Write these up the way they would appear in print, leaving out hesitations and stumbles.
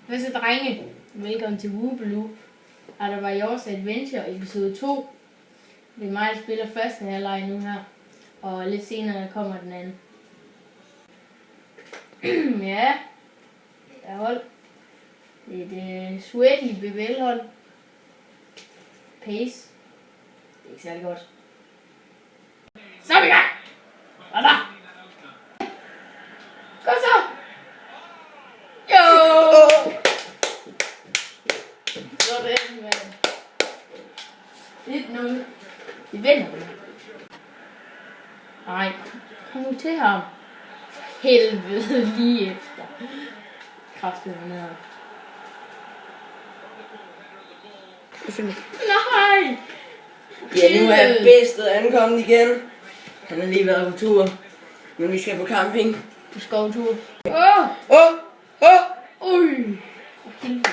Hvad så, drenge? Velkommen til Whoopaloo. Der var Yours Adventure episode 2. Det er mig, der spiller første halvleg nu her. Og lidt senere kommer den anden. Ja. Jeg hold. Det er et sweaty BBL-hold. Pace. Det er ikke særlig godt. Så er vi i gang! Og der! Kom så! Jo! Sådan, mand. 1-0. Vi vinder. Nej, kom nu til ham. Helvede lige efter. Kraftigt ned. Nej! Ja, nu er Bedste ankommet igen. Han har lige været på tur. Men vi skal på camping. På skovtur. Ui! Helvede.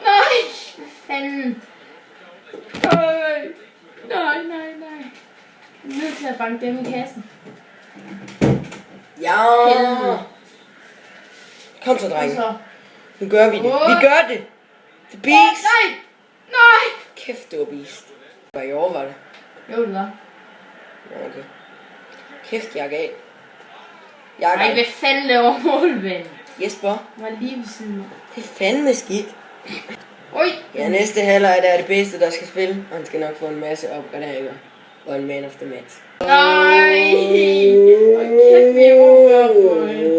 Nej! Hvad fanden? Nej. Jeg er nødt til at banke dem i kassen. Ja! Helvede. Kom så, drenge. Så. Nu gør vi det. Vi gør det! The Beast! Nej! Kæft, det var Beast. Var i år, var det? Jo, det var. Ja, okay. Kæft, jeg er gal. Nej, hvad fanden laver målven? Jesper. Jeg var lige ved siden af. Det er fandme skidt. Ui! Ja, næste halvleg der er det Bedste, der skal spille. Og han skal nok få en masse opgraderinger. Og en man of the match. Nej! Hvor kæft, vi er på en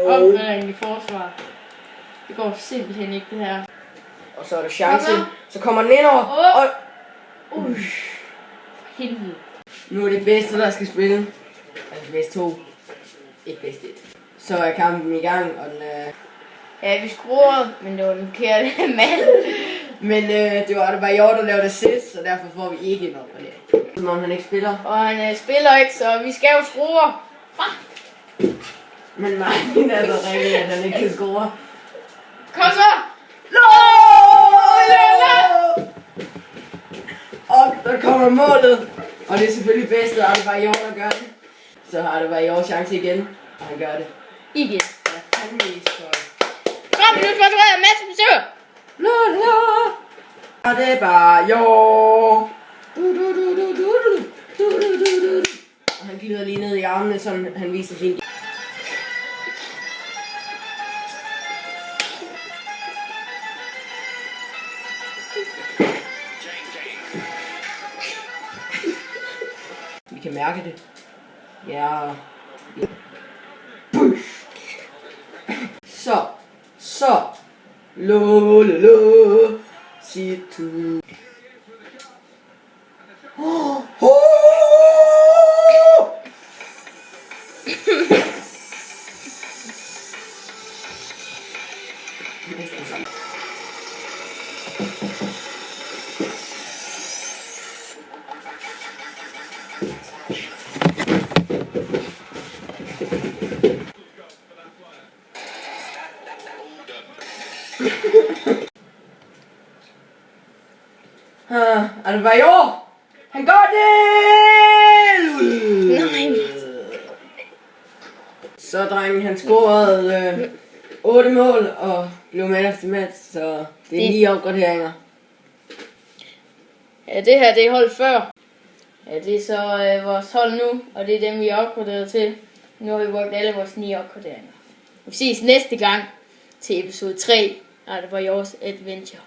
opgradering i forsvar. Det går simpelthen ikke, det her. Og så er der chance. Så kommer den ind over. Og Helvede. nu er det Bedste, der skal spille. Altså bedst 2. Ikke bedst 1. Så er kampen i gang, og den er... Ja, vi scorede, men det var den forkerte mand. Men det var Adebayor, der lavede assist, så derfor får vi ikke en opgradering. Som om han ikke spiller. Og han spiller ikke, så vi skal jo score. Fuck. Men Martin er så rigtig, at han ikke kan score. Kom så! Og der kommer målet. Og det er selvfølgelig Bedste, Adebayor, der gør det. Så har Adebayor chance igen, og han gør det. Igen. Ja, han er så... Kom nu, for du er Mads besøg. Adebayor. Og han glider lige ned i armene, sådan han viser sin... Vi kan mærke det. Ja. Så. Lo. Sit to. Adebayor! Han gør det! Nej. Så drengen, han scorede 8 mål og blev man of the match, så det er 9 opgraderinger. Ja, det her det er hold før. Ja, det er så vores hold nu, og det er dem vi er opgraderet til. Nu har vi brugt alle vores 9 opgraderinger. Vi ses næste gang til episode 3, der var Yours Adventure.